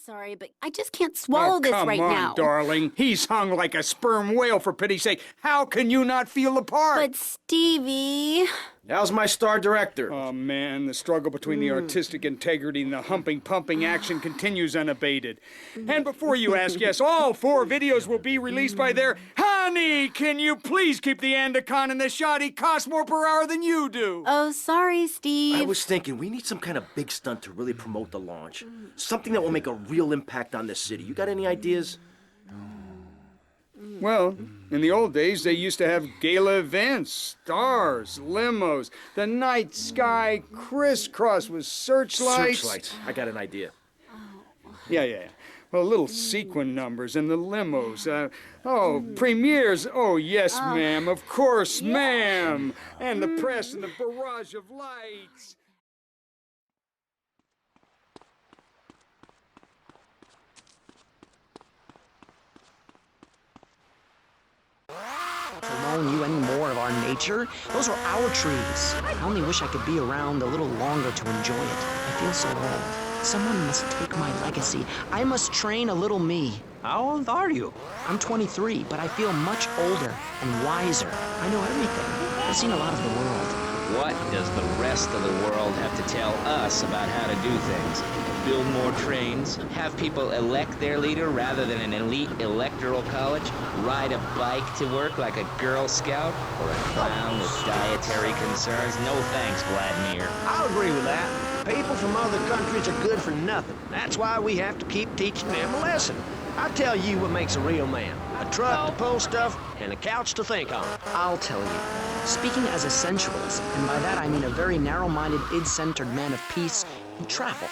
sorry, but I just can't swallow this right Come now. on, darling. He's hung like a sperm whale, for pity's sake. How can you not feel the part? But Stevie... How's my star director? Oh, man, the struggle between the artistic integrity and the humping, pumping action continues unabated. And before you ask, yes, all 4 videos will be released by their... Honey, can you please keep the Andacon in the shot? He costs more per hour than you do. Oh, sorry, Steve. I was thinking we need some kind of big stunt to really promote the launch. Something that will make a real impact on the city. You got any ideas? Well, in the old days, they used to have gala events, stars, limos, the night sky crisscross with searchlights. Searchlights. I got an idea. Yeah. Well, little sequin numbers and the limos. Premieres. Oh, yes, ma'am. Of course, ma'am. And the press and the barrage of lights. Loan you any more of our nature? Those are our trees. I only wish I could be around a little longer to enjoy it. I feel so old. Someone must take my legacy. I must train a little me. How old are you? I'm 23, but I feel much older and wiser. I know everything. I've seen a lot of the world. What does the rest of the world have to tell us about how to do things? Build more trains? Have people elect their leader rather than an elite electoral college? Ride a bike to work like a Girl Scout? Or a clown with dietary concerns? No thanks, Vladimir. I'll agree with that. People from other countries are good for nothing. That's why we have to keep teaching them a lesson. I tell you what makes a real man. A truck to pull stuff and a couch to think on. I'll tell you. Speaking as a sensualist, and by that I mean a very narrow-minded, id-centered man of peace and travel.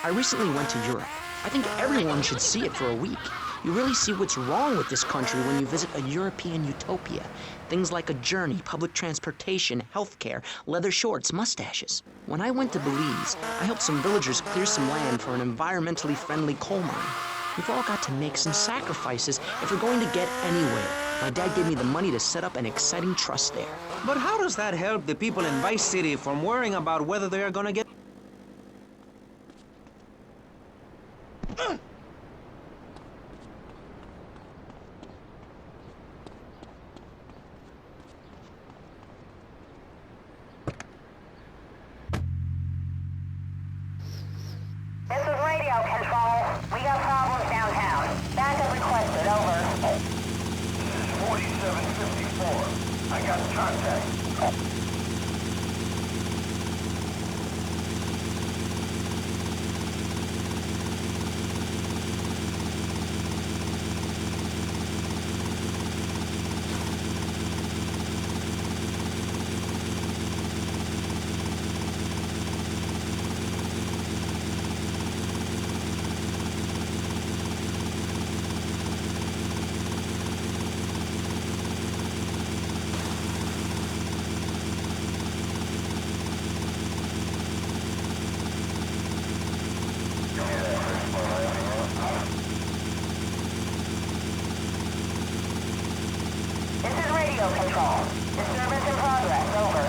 I recently went to Europe. I think everyone should see it for a week. You really see what's wrong with this country when you visit a European utopia. Things like a journey, public transportation, healthcare, leather shorts, mustaches. When I went to Belize, I helped some villagers clear some land for an environmentally friendly coal mine. We've all got to make some sacrifices if we're going to get anywhere. My dad gave me the money to set up an exciting trust there. But how does that help the people in Vice City from worrying about whether they are gonna get... This is radio control. We got problems downtown. Backup requested, over. This is 4754. I got contact. This is radio control. Disturbance in progress, over.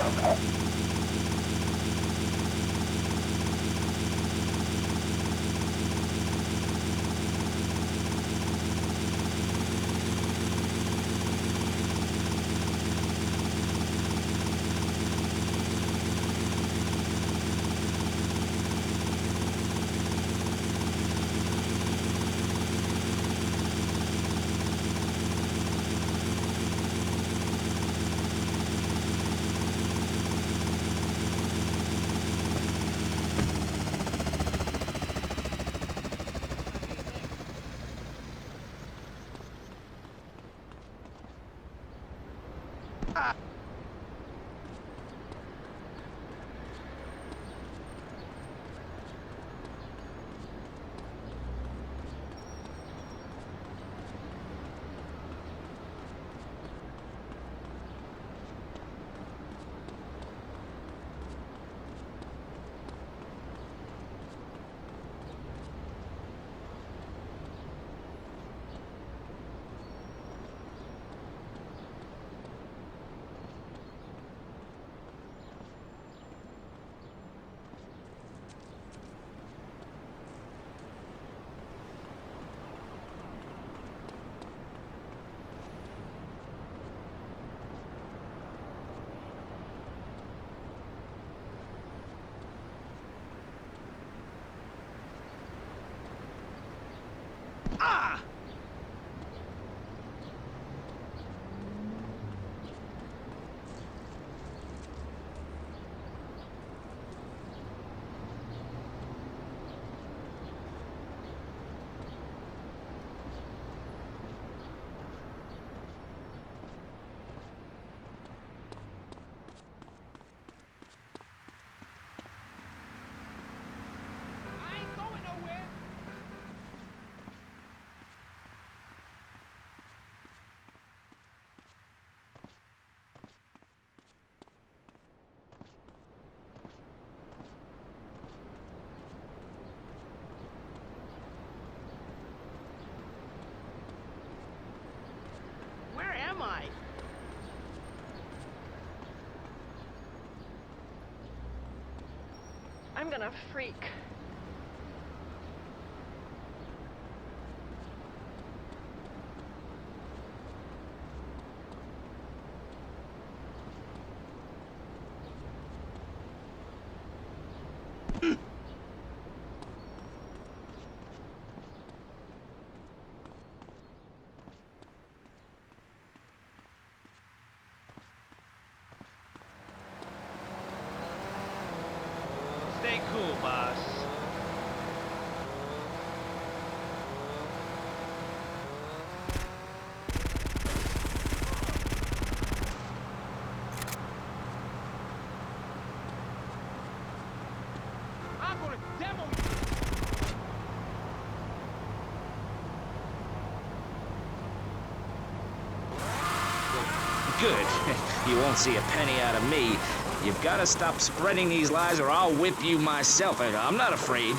life. I'm gonna freak. Stay cool, boss. I'm gonna demo you. Good. You won't see a penny out of me. You've got to stop spreading these lies or I'll whip you myself. I'm not afraid.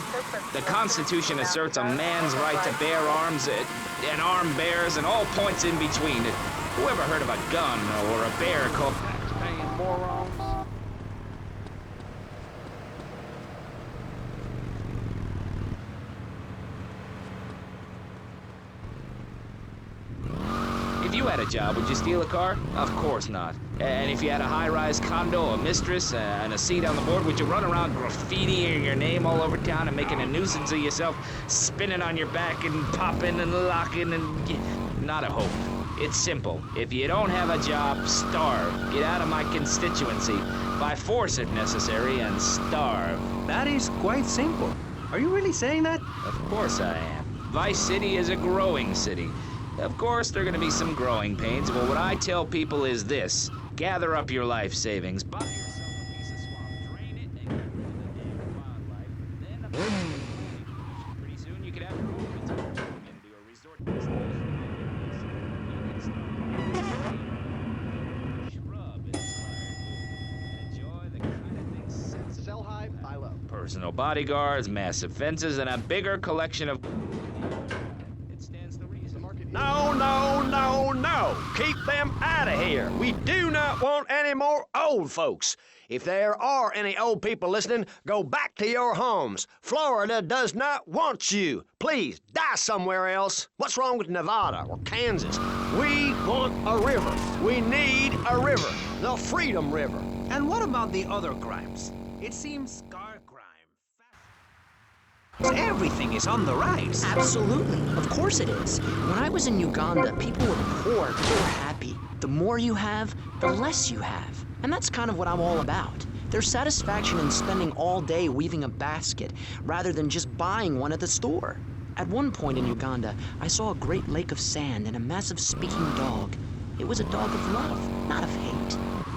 The Constitution asserts a man's right to bear arms and armed bears and all points in between. Who ever heard of a gun or a bear called tax-paying morons? If you had a job, would you steal a car? Of course not. And if you had a high-rise condo, a mistress, and a seat on the board, would you run around graffitiing your name all over town and making a nuisance of yourself, spinning on your back and popping and locking and... Not a hope. It's simple. If you don't have a job, starve. Get out of my constituency. By force if necessary, and starve. That is quite simple. Are you really saying that? Of course I am. Vice City is a growing city. Of course, there are going to be some growing pains, but what I tell people is this. Gather up your life savings, buy yourself a piece of swamp, drain it, and get rid of the damn wildlife. Then, pretty soon, you could have your own retirement community or resort destination. You can start shrub-inspired food and enjoy the kind of things sensible. Sell high, buy low. Personal bodyguards, massive fences, and a bigger collection of... No, no, no, no! Keep them out of here! We do not want any more old folks. If there are any old people listening, go back to your homes. Florida does not want you. Please, die somewhere else. What's wrong with Nevada or Kansas? We want a river. We need a river. The Freedom River. And what about the other crimes? It seems car crime. Everything is on the rise. Absolutely. Of course it is. When I was in Uganda, people were poor, but they were happy. The more you have, the less you have. And that's kind of what I'm all about. There's satisfaction in spending all day weaving a basket rather than just buying one at the store. At one point in Uganda, I saw a great lake of sand and a massive speaking dog. It was a dog of love, not of hate.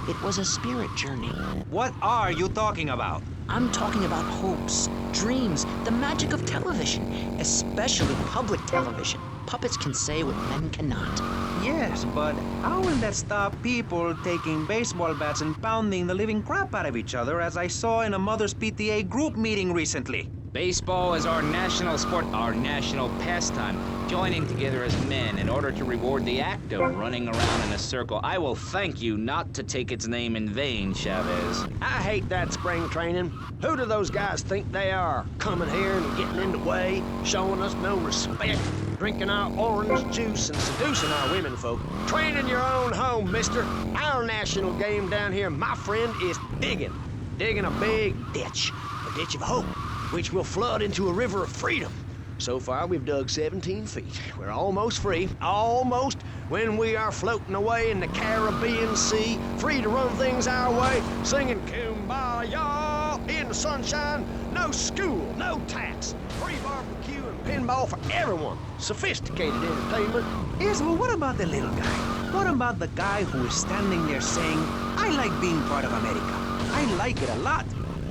It was a spirit journey. What are you talking about? I'm talking about hopes, dreams, the magic of television, especially public television. Puppets can say what men cannot. Yes, but how will that stop people taking baseball bats and pounding the living crap out of each other, as I saw in a Mother's PTA group meeting recently? Baseball is our national sport, our national pastime, joining together as men in order to reward the act of running around in a circle. I will thank you not to take its name in vain, Chavez. I hate that spring training. Who do those guys think they are? Coming here and getting in the way, showing us no respect, drinking our orange juice and seducing our women folk. Train in your own home, mister. Our national game down here, my friend, is digging. Digging a big ditch. A ditch of hope, which will flood into a river of freedom. So far, we've dug 17 feet. We're almost free. Almost. When we are floating away in the Caribbean Sea, free to run things our way, singing Kumbaya in the sunshine. No school, no tax. Free barbecue and pinball for everyone. Sophisticated entertainment. Yes, well, what about the little guy? What about the guy who is standing there saying, I like being part of America. I like it a lot.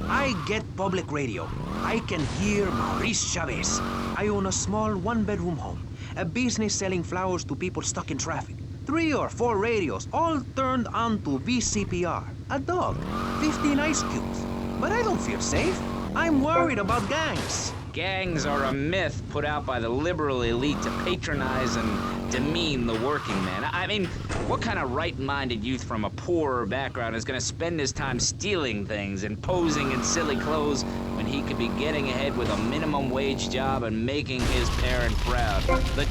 I get public radio. I can hear Maurice Chavez. I own a small one-bedroom home, a business selling flowers to people stuck in traffic. 3 or 4 radios, all turned on to VCPR. A dog, 15 ice cubes. But I don't feel safe. I'm worried about gangs. Gangs are a myth put out by the liberal elite to patronize and demean the working man. I mean, what kind of right-minded youth from a poorer background is gonna spend his time stealing things and posing in silly clothes when he could be getting ahead with a minimum wage job and making his parent proud? The